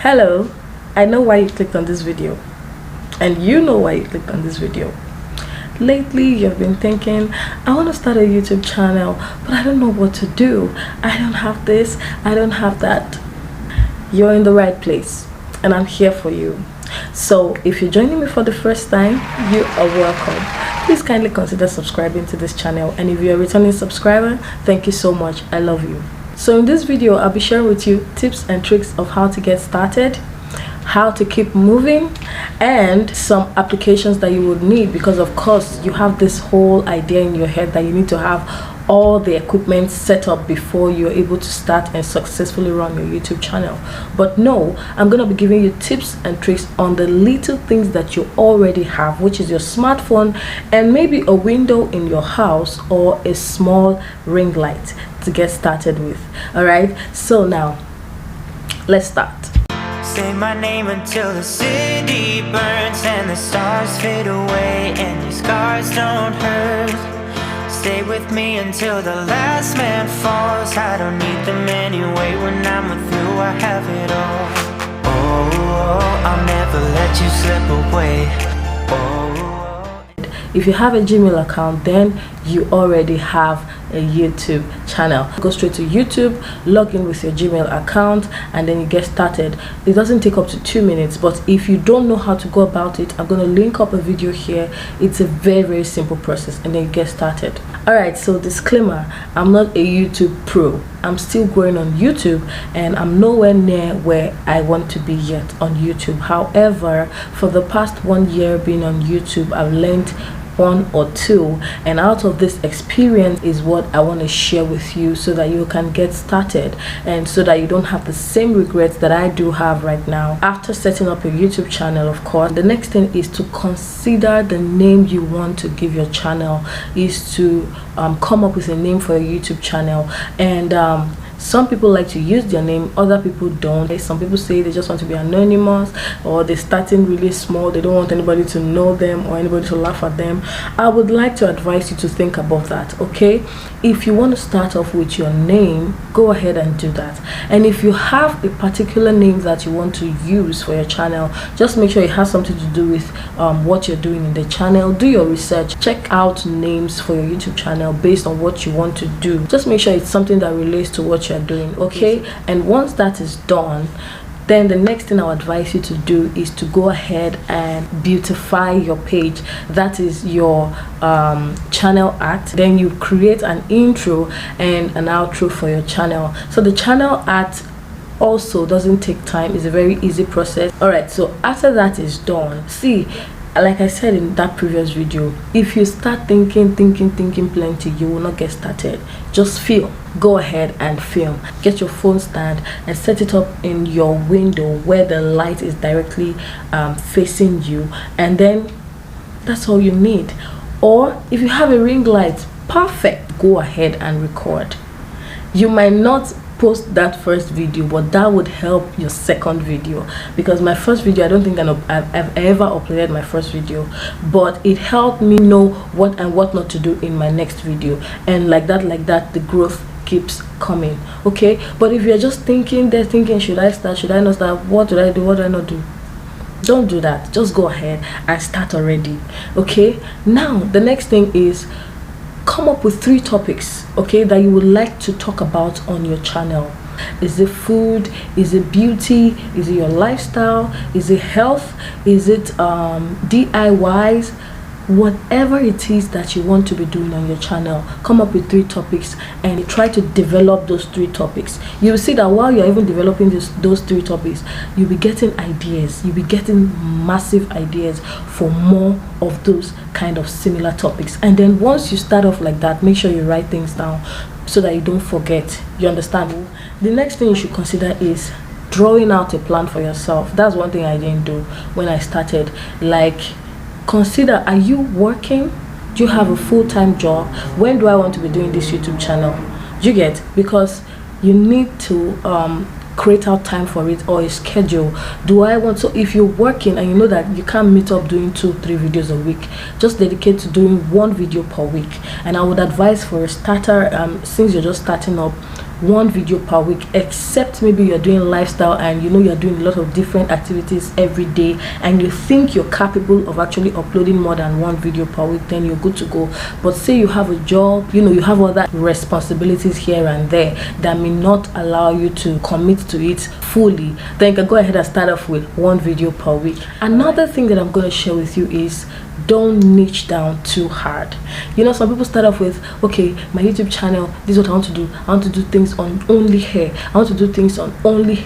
Hello, I know why you clicked on this video, and you know why you clicked on this video. Lately, you've been thinking, I want to start a YouTube channel, but I don't know what to do. I don't have this, I don't have that. You're in the right place, and I'm here for you. So, if you're joining me for the first time, you are welcome. Please kindly consider subscribing to this channel, and if you're a returning subscriber, thank you so much. I love you. So in this video, I'll be sharing with you tips and tricks of how to get started, how to keep moving, and some applications that you would need, because of course you have this whole idea in your head that you need to have all the equipment set up before you're able to start and successfully run your YouTube channel. But no, I'm going to be giving you tips and tricks on the little things that you already have, which is your smartphone and maybe a window in your house or a small ring light to get started with. All right, so now let's start. Say my name until the city burns and the stars fade away and your scars don't hurt. Stay with me until the last man falls. I don't need them anyway. When I'm with you, I have it all. Oh, I'll never let you slip away. If you have a Gmail account, then you already have a YouTube channel. Go straight to YouTube, log in with your Gmail account, and then you get started. It doesn't take up to 2 minutes, but if you don't know how to go about it, I'm going to link up a video here. It's a very simple process, and then you get started. Alright, so disclaimer, I'm not a YouTube pro. I'm still growing on YouTube, and I'm nowhere near where I want to be yet on YouTube. However, for the past 1 year being on YouTube, I've learned one or two, and out of this experience is what I want to share with you so that you can get started and so that you don't have the same regrets that I do have right now. After setting up a YouTube channel, of course, the next thing is to consider the name you want to give your channel, is to come up with a name for your YouTube channel. And some people like to use their name, other people don't. Some people say they just want to be anonymous, or they're starting really small, they don't want anybody to know them or anybody to laugh at them. I would like to advise you to think about that, okay? If you want to start off with your name, go ahead and do that. And if you have a particular name that you want to use for your channel, just make sure it has something to do with what you're doing in the channel. Do your research, check out names for your YouTube channel based on what you want to do. Just make sure it's something that relates to what you're doing, okay? And once that is done, then the next thing I'll advise you to do is to go ahead and beautify your page. That is your channel art. Then you create an intro and an outro for your channel. So the channel art also doesn't take time. It's a very easy process. All right, so after that is done, see, like I said in that previous video, if you start thinking plenty, you will not get started. Just film. Go ahead and film. Get your phone stand and set it up in your window where the light is directly facing you, and then that's all you need. Or if you have a ring light, perfect. Go ahead and record. You might not post that first video, but that would help your second video, because my first video, I don't think I've ever uploaded my first video, but it helped me know what and what not to do in my next video, and like that the growth keeps coming, okay? But if you're just thinking, should I start, should I not start, what do I do, what do I not do? Don't do that. Just go ahead and start already, okay? Now the next thing is come up with 3 topics, okay, that you would like to talk about on your channel. Is it food? Is it beauty? Is it your lifestyle? Is it health? Is it DIYs? Whatever it is that you want to be doing on your channel, come up with 3 topics and try to develop those 3 topics. You will see that while you're even developing those 3 topics, you'll be getting ideas. You'll be getting massive ideas for more of those kind of similar topics. And then once you start off like that, make sure you write things down so that you don't forget. You understand? The next thing you should consider is drawing out a plan for yourself. That's one thing I didn't do when I started. Like, consider, are you working? Do you have a full-time job? When do I want to be doing this YouTube channel? Do you get? Because you need to create out time for it, or a schedule. Do I want, so if you're working and you know that you can't meet up doing 2-3 videos a week, just dedicate to doing 1 video per week. And I would advise for a starter, since you're just starting up, one video per week, except maybe you're doing lifestyle and you know you're doing a lot of different activities every day and you think you're capable of actually uploading more than one video per week, then you're good to go. But say you have a job, you know, you have other responsibilities here and there that may not allow you to commit to it fully, then you can go ahead and start off with one video per week. Another thing that I'm going to share with you is don't niche down too hard. You know, some people start off with, okay, my YouTube channel, this is what I want to do. I want to do things on only hair. I want to do things on only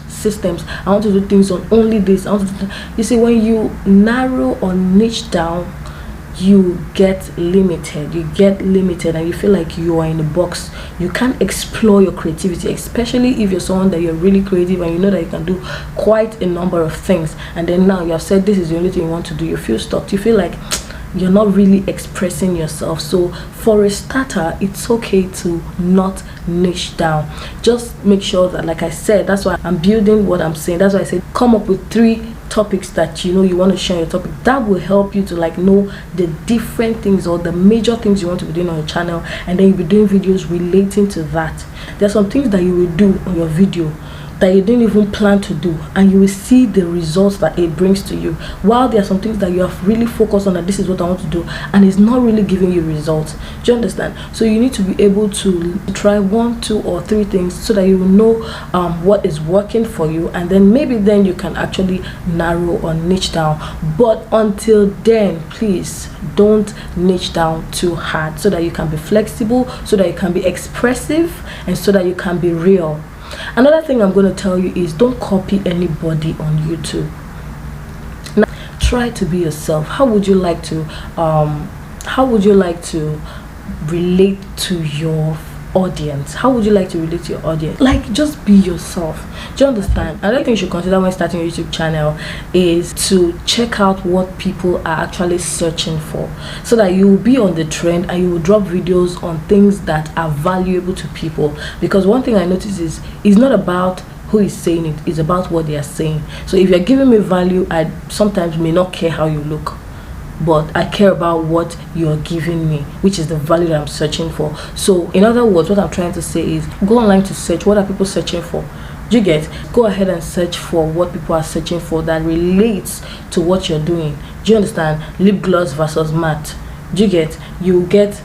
systems. I want to do things on only this. I want to do you see, when you narrow or niche down, you get limited and you feel like you are in a box. You can't explore your creativity, especially if you're someone that you're really creative and you know that you can do quite a number of things, and then now you have said this is the only thing you want to do. You feel stuck. You feel like you're not really expressing yourself. So for a starter, it's okay to not niche down. Just make sure that, like I said, that's why I'm building what I'm saying. That's why I said come up with 3 topics that you know you want to share your topic. That will help you to like know the different things or the major things you want to be doing on your channel, and then you'll be doing videos relating to that. There's some things that you will do on your video that you didn't even plan to do, and you will see the results that it brings to you, while there are some things that you have really focused on, that this is what I want to do, and it's not really giving you results. Do you understand? So you need to be able to try 1, 2 or 3 things so that you will know what is working for you, and then maybe then you can actually narrow or niche down. But until then, please don't niche down too hard, so that you can be flexible, so that you can be expressive, and so that you can be real. Another thing I'm going to tell you is don't copy anybody on YouTube. Now, try to be yourself. How would you like to relate to your audience? How would you like to relate to your audience? Like, just be yourself. Do you understand? Another thing you should consider when starting your YouTube channel is to check out what people are actually searching for, so that you will be on the trend and you will drop videos on things that are valuable to people. Because one thing I notice is it's not about who is saying it, it's about what they are saying. So if you're giving me value, I sometimes may not care how you look, but I care about what you're giving me, which is the value that I'm searching for. So in other words, what I'm trying to say is go online to search what are people searching for. Do you get? Go ahead and search for what people are searching for that relates to what you're doing. Do you understand? Lip gloss versus matte. Do you get? You get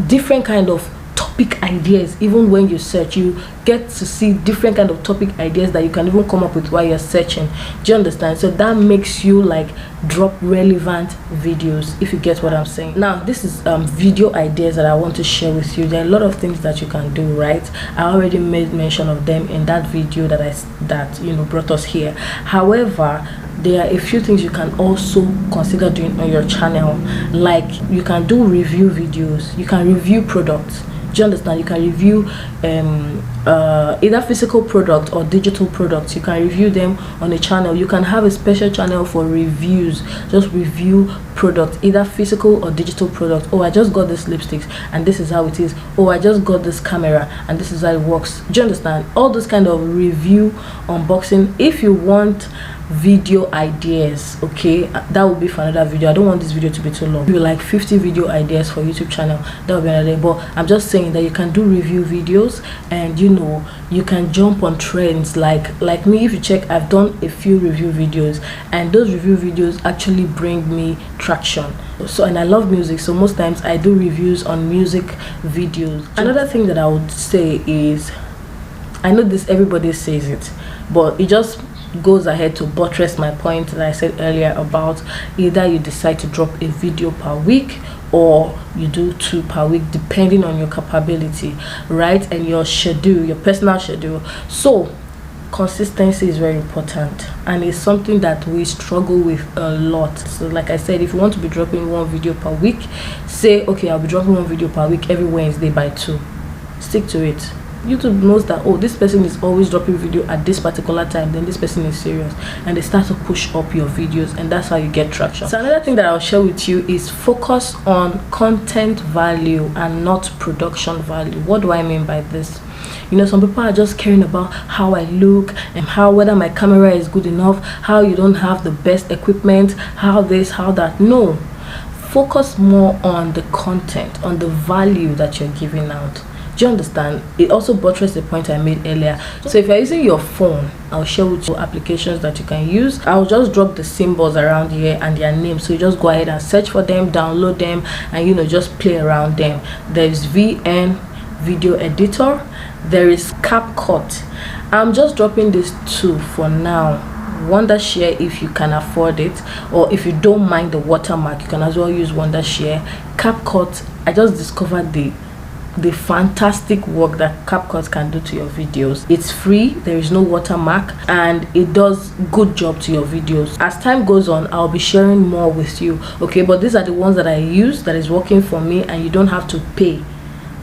different kind of topic ideas. Even when you search, you get to see different kind of topic ideas that you can even come up with while you're searching. Do you understand? So that makes you like drop relevant videos, if you get what I'm saying. Now this is video ideas that I want to share with you. There are a lot of things that you can do, right? I already made mention of them in that video that you know brought us here. However, there are a few things you can also consider doing on your channel. Like, you can do review videos, you can review products. Do you understand? You can review either physical product or digital products. You can review them on a channel. You can have a special channel for reviews. Just review products, either physical or digital products. Oh, I just got this lipsticks and this is how it is. Oh, I just got this camera and this is how it works. Do you understand? All those kind of review, unboxing. If you want video ideas, okay, that will be for another video. I don't want this video to be too long. You like 50 video ideas for YouTube channel, that will be another day. But I'm just saying that you can do review videos, and you know you can jump on trends. Like me, if you check, I've done a few review videos, and those review videos actually bring me traction. So, and I love music, so most times I do reviews on music videos. Another thing that I would say is, I know this, everybody says it, but it just goes ahead to buttress my point that I said earlier about either you decide to drop a video per week or you do 2 per week, depending on your capability, right, and your schedule, your personal schedule. So consistency is very important, and it's something that we struggle with a lot. So like I said, if you want to be dropping 1 video per week, say okay, I'll be dropping 1 video per week every Wednesday by 2. Stick to it. YouTube knows that, oh, this person is always dropping video at this particular time, then this person is serious, and they start to push up your videos, and that's how you get traction. So another thing that I'll share with you is focus on content value and not production value. What do I mean by this? You know, some people are just caring about how I look and how whether my camera is good enough, how you don't have the best equipment, how this, how that. No, focus more on the content, on the value that you're giving out. Do Do you understand? It also buttresses the point I made earlier. So if you're using your phone, I'll share with you applications that you can use. I'll just drop the symbols around here and their names, so you just go ahead and search for them, download them, and just play around them. There's VN video editor, there is CapCut. I'm just dropping these two for now. Wondershare, if you can afford it, or if you don't mind the watermark, you can as well use Wondershare. CapCut, I just discovered the fantastic work that CapCut can do to your videos. It's free, there is no watermark, and it does good job to your videos. As time goes on, I'll be sharing more with you, okay? But these are the ones that I use that is working for me, and you don't have to pay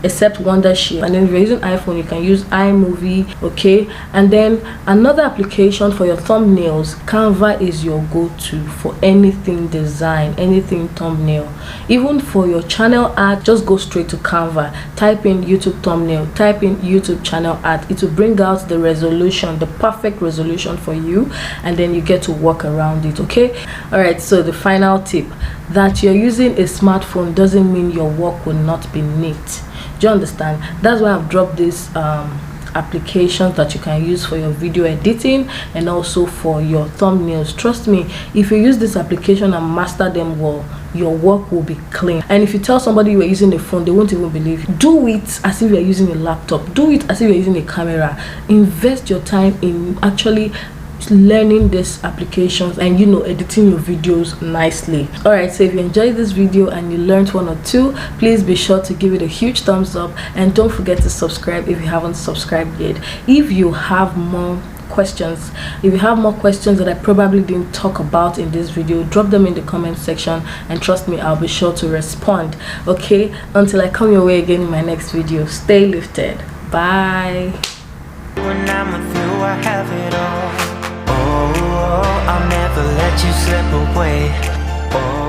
except Wondershare. And then if you're using iPhone, you can use iMovie, okay? And then another application for your thumbnails, Canva is your go-to for anything design, anything thumbnail. Even for your channel art, just go straight to Canva, type in YouTube thumbnail, type in YouTube channel art. It will bring out the resolution, the perfect resolution for you, and then you get to work around it, okay? All right, so the final tip, that you're using a smartphone doesn't mean your work will not be neat. Do you understand? That's why I've dropped these applications that you can use for your video editing and also for your thumbnails. Trust me, if you use this application and master them well, your work will be clean. And if you tell somebody you are using a phone, they won't even believe you. Do it as if you're using a laptop. Do it as if you're using a camera. Invest your time in actually learning these applications and editing your videos nicely. All right, so if you enjoyed this video and you learned one or two, please be sure to give it a huge thumbs up, and don't forget to subscribe if you haven't subscribed yet. If you have more questions that I probably didn't talk about in this video, drop them in the comment section, and trust me, I'll be sure to respond. Okay, until I come your way again in my next video, stay lifted. Bye. When I'm with you, I have it all. Oh, I'll never let you slip away. Oh.